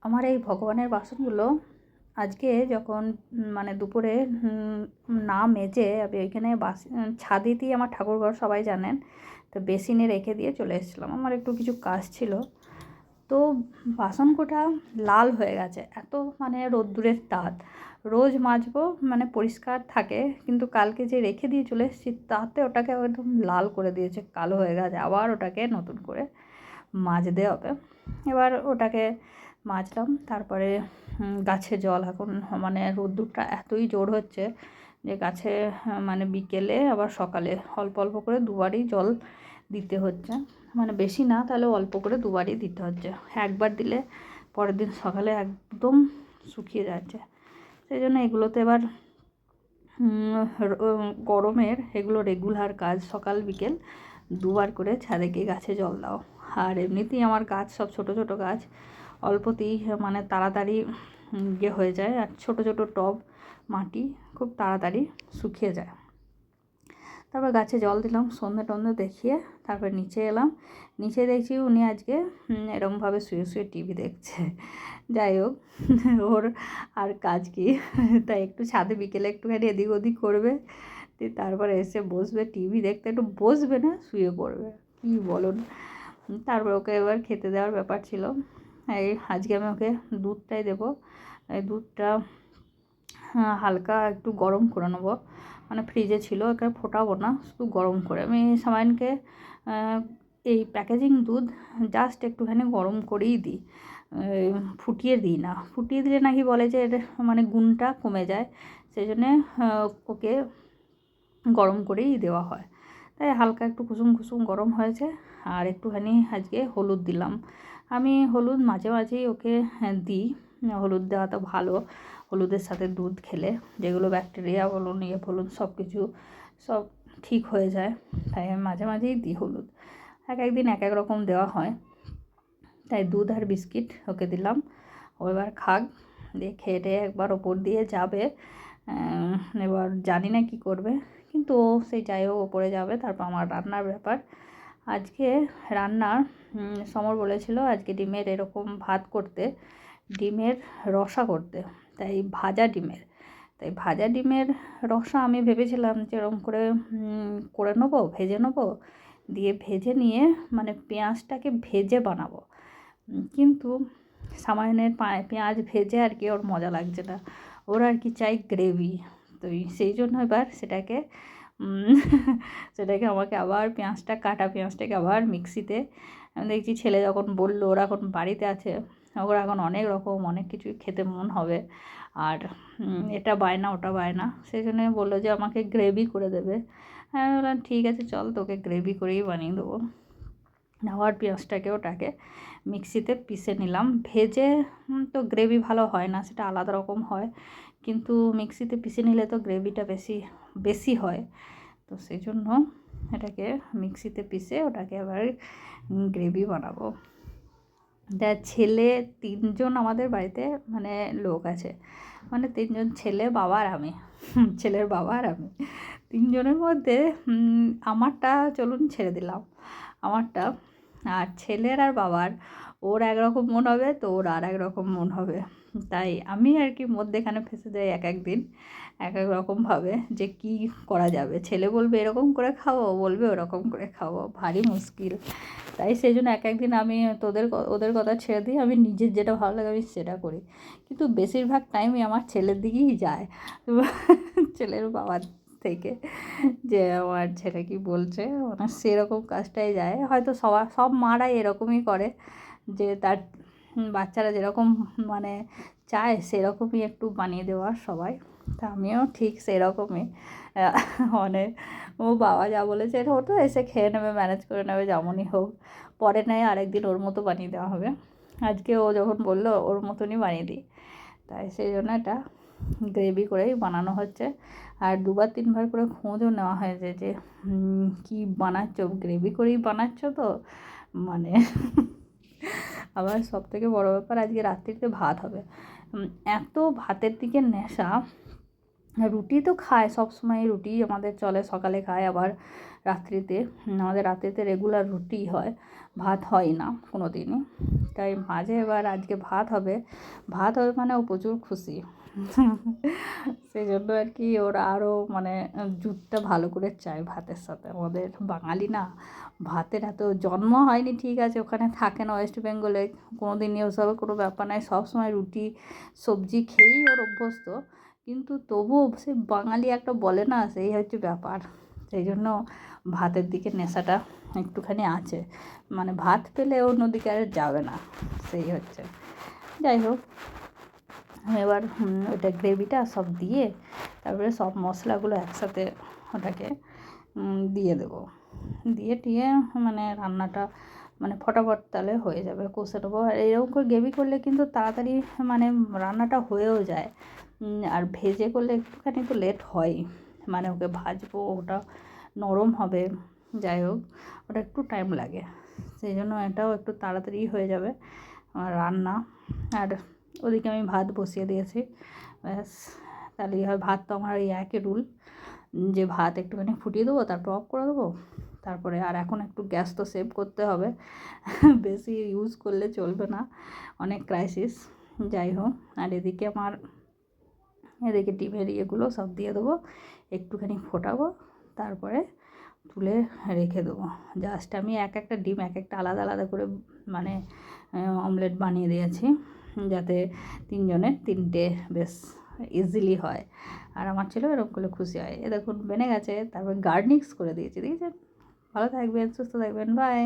আমার এই ভগবানের বাসনগুলো আজকে যখন মানে দুপুরে না মেজে আমি ওইখানে ছাদেতেই আমার ঠাকুরঘর সবাই জানেন, তো বেসিনে রেখে দিয়ে চলে এসেছিলাম। আমার একটু কিছু কাজ ছিল, তো বাসনকোটা লাল হয়ে গেছে। এত মানে রোদ্দুরের তাপ, রোজ মাজবো মানে পরিষ্কার থাকে, কিন্তু কালকে যে রেখে দিয়ে চলে এসেছি তাতে ওটাকে একদম লাল করে দিয়েছে, কালো হয়ে গেছে। আবার ওটাকে নতুন করে মাজতে হবে। এবার ওটাকে মাজলাম, তারপরে গাছে জল, এখন মানে রোদ্দুরটা এতই জোর হচ্ছে যে গাছে মানে বিকেলে আবার সকালে অল্প অল্প করে দুবারই জল দিতে হচ্ছে, মানে বেশি না, তাহলে অল্প করে দুবারই দিতে হচ্ছে। একবার দিলে পরের দিন সকালে একদম শুকিয়ে যাচ্ছে। সেই জন্য এগুলোতে এবার গরমের এগুলো রেগুলার কাজ, সকাল বিকেল দুবার করে ছাদে গিয়ে গাছে জল দাও। আর এমনিতেই আমার গাছ সব ছোট ছোট গাছ, অল্পতেই মানে তাড়াতাড়ি ইয়ে হয়ে যায়, আর ছোট ছোট টব মাটি খুব তাড়াতাড়ি শুকিয়ে যায়। তারপর গাছে জল দিলাম, সন্ধে টন্ধে দেখিয়ে তারপর নিচে এলাম। নিচে দেখছি উনি আজকে এরমভাবে শুয়ে শুয়ে টিভি দেখছে। যাই হোক, ওর আর কাজ কি, তাই একটু ছাদে বিকেলে একটুখানি এদিক ওদিক করবে, তারপরে এসে বসবে টিভি দেখতে, একটু বসবে না শুয়ে পড়বে, কী বলুন। তারপর ওকে এবার খেতে দেওয়ার ব্যাপার ছিল। এই আজকে আমি ওকে দুধটাই দেবো। এই দুধটা হালকা একটু গরম করে নেবো, মানে ফ্রিজে ছিল, ওকে ফোটাবো না, শুধু গরম করে। আমি সামাইনকে এই প্যাকেজিং দুধ জাস্ট একটুখানি গরম করেই দিই, ফুটিয়ে দিই না। ফুটিয়ে দিলে নাকি বলে যে এর মানে গুণটা কমে যায়, সেই জন্যে ওকে গরম করেই দেওয়া হয়। তাই হালকা একটু কুসুম কুসুম গরম হয়েছে। আর একটুখানি আজকে হলুদ দিলাম। আমি হলুদ মাঝে মাঝেই ওকে দিই, হলুদ দেওয়া তো ভালো, হলুদের সাথে দুধ খেলে যেগুলো ব্যাকটেরিয়া বলুন ইয়ে বলুন সব কিছু সব ঠিক হয়ে যায়, তাই আমি মাঝে মাঝেই দিই হলুদ। এক একদিন এক এক রকম দেওয়া হয়, তাই দুধ আর বিস্কিট ওকে দিলাম। ও এবার খাক, দিয়ে খেয়ে টেয়ে একবার ওপর দিয়ে যাবে। এবার জানি না কী করবে, কিন্তু ও সেই যাই হোক ওপরে যাবে। তারপর আমার রান্নার ব্যাপার। আজকে রান্নার সমর বলেছিল আজকে ডিমের এরকম ভাত করতে, ডিমের রসা করতে, তাই ভাজা ডিমের রসা আমি ভেবেছিলাম যে এরকম করে করে নেবো, ভেজে নেবো, দিয়ে ভেজে নিয়ে মানে পেঁয়াজটাকে ভেজে বানাবো। কিন্তু সামাইনের পেঁয়াজ ভেজে আর কি ওর মজা লাগছে না, ওর আর কি চাই গ্রেভি। তো সেই জন্য এবার সেটাকে আমাকে আবার কাটা পেঁয়াজটাকে আবার মিক্সিতে, আমি দেখছি ছেলে যখন বললো ওরা এখন বাড়িতে আছে, ওরা এখন অনেক কিছুই খেতে মন হবে, আর এটা বায়না ওটা বায়না, সেই জন্য বললো যে আমাকে গ্রেভি করে দেবে। আমি বললাম ঠিক আছে চল, তোকে গ্রেভি করেই বানিয়ে দেবো। আবার পেঁয়াজটাকে ওটাকে মিক্সিতে পিষে নিলাম। ভেজে তো গ্রেভি ভালো হয় না, সেটা আলাদা রকম হয়, কিন্তু মিক্সিতে পিষে নিলে তো গ্রেভিটা বেশি হয়। তো সেই জন্য এটাকে মিক্সিতে পিষে ওটাকে আবার গ্রেভি বানাবো। ছেলে 3 জন আমাদের বাড়িতে মানে লোক আছে, মানে 3 জন, ছেলে বাবা আর আমি, ছেলের বাবা আর আমি 3 জনের মধ্যে আমারটা চলুন ছেড়ে দিলাম, আমারটা আর ছেলের আর বাবার, ওর একরকম মন হবে তো ওর আর একরকম মন হবে, তাই আমি আর কি মধ্যেখানে ফেঁসে যাই এক একদিন এক এক রকমভাবে যে কি করা যাবে। ছেলে বলবে এরকম করে খাবো, বলবে ওরকম করে খাবো, ভারী মুশকিল। তাই সেই জন্য এক একদিন আমি ওদের কথা ছেড়ে দিই, আমি নিজের যেটা ভালো লাগে আমি সেটা করি। কিন্তু বেশিরভাগ টাইমই আমার ছেলের দিকেই যায়, ছেলের বাবার থেকে, যে আমার ছেলে কি বলছে মানে সেরকম কাজটাই যায়। হয়তো সব মারাই এরকমই করে, যে তার বাচ্চারা যেরকম মানে চায় সেরকমই একটু বানিয়ে দেওয়ার সবাই। তা আমিও ঠিক সেরকমই, মানে ও বাবা যা বলেছে এটা ও তো এসে খেয়ে নেবে, ম্যানেজ করে নেবে যেমনই হোক, পরে নয় আরেকদিন ওর মতো বানিয়ে দেওয়া হবে। আজকে ও যখন বললো ওর মতনই বানিয়ে দিই, তাই সেই জন্য এটা গ্রেভি করেই বানানো হচ্ছে। আর 2-3 বার করে খোঁজও নেওয়া হয়েছে যে কী বানাচ্ছ, গ্রেভি করেই বানাচ্ছ তো, মানে আবার সবথেকে বড় ব্যাপার আজকে রাত্রিতে ভাত হবে। এত ভাতের দিকে নেশা রুটি তো খায় সবসময়, রুটি আমাদের চলে, সকালে খায় আবার রাত্রিতে। আমাদের রাত্রিতে রেগুলার রুটি হয়, ভাত হয় না কোনো দিনই। তাই মাঝে এবার আজকে ভাত হবে মানে ও প্রচুর খুশি। সেই জন্য আর কি ওরা আরও মানে জুটটা ভালো করে চায় ভাতের সাথে। আমাদের বাঙালি না ভাতের এত জন্ম হয়নি ঠিক আছে, ওখানে থাকে না ওয়েস্ট বেঙ্গলে, কোনো দিনই ওসবের কোনো ব্যাপার নাই, সবসময় রুটি সবজি খেয়েই ওর অভ্যস্ত। কিন্তু তবুও সে বাঙালি একটা বলে না, সেই হচ্ছে ব্যাপার। সেই জন্য ভাতের দিকে নেশাটা একটুখানি আছে, মানে ভাত পেলে অন্যদিকে আর যাবে না, সেই হচ্ছে। যাই হোক, এবার ওটা গ্রেভিটা সব দিয়ে তারপরে সব মশলাগুলো একসাথে ওটাকে দিয়ে দেবো, দিয়ে টিয়ে মানে রান্নাটা মানে ফটাফট তাহলে হয়ে যাবে, কষে নেবো। আর এরকম করে গ্রেভি করলে কিন্তু তাড়াতাড়ি মানে রান্নাটা হয়েও যায়। আর ভেজে করলে একটুখানি তো লেট হয়, মানে ওকে ভাজবো, ওটা নরম হবে, যাই হোক ওটা একটু টাইম লাগে। সেই জন্য এটাও একটু তাড়াতাড়ি হয়ে যাবে আমার রান্না। আর ওদিকে আমি ভাত বসিয়ে দিয়েছি, ব্যাস তাহলেই হয়। ভাত তো আমার ওই একই রুল, যে ভাত একটুখানি ফুটিয়ে দেবো, তারপর অফ করে দেবো। তারপরে আর এখন একটু গ্যাস তো সেভ করতে হবে, বেশি ইউজ করলে চলবে না, অনেক ক্রাইসিস। যাই হোক, আর এদিকে ডিমের ইয়েগুলো সব দিয়ে দেবো, একটুখানি ফোটাবো, তারপরে তুলে রেখে দেবো। জাস্ট আমি একটা ডিম একটা আলাদা আলাদা করে মানে অমলেট বানিয়ে দিয়েছি, যাতে তিনজনের তিনটে বেশ ইজিলি হয়। আর আমার ছেলেও এরকম করলে খুশি হয়। এ দেখুন বেনে গেছে, তারপর গার্নিক্স করে দিয়েছি, দেখেছেন। ভালো থাকবেন, সুস্থ থাকবেন, বাই।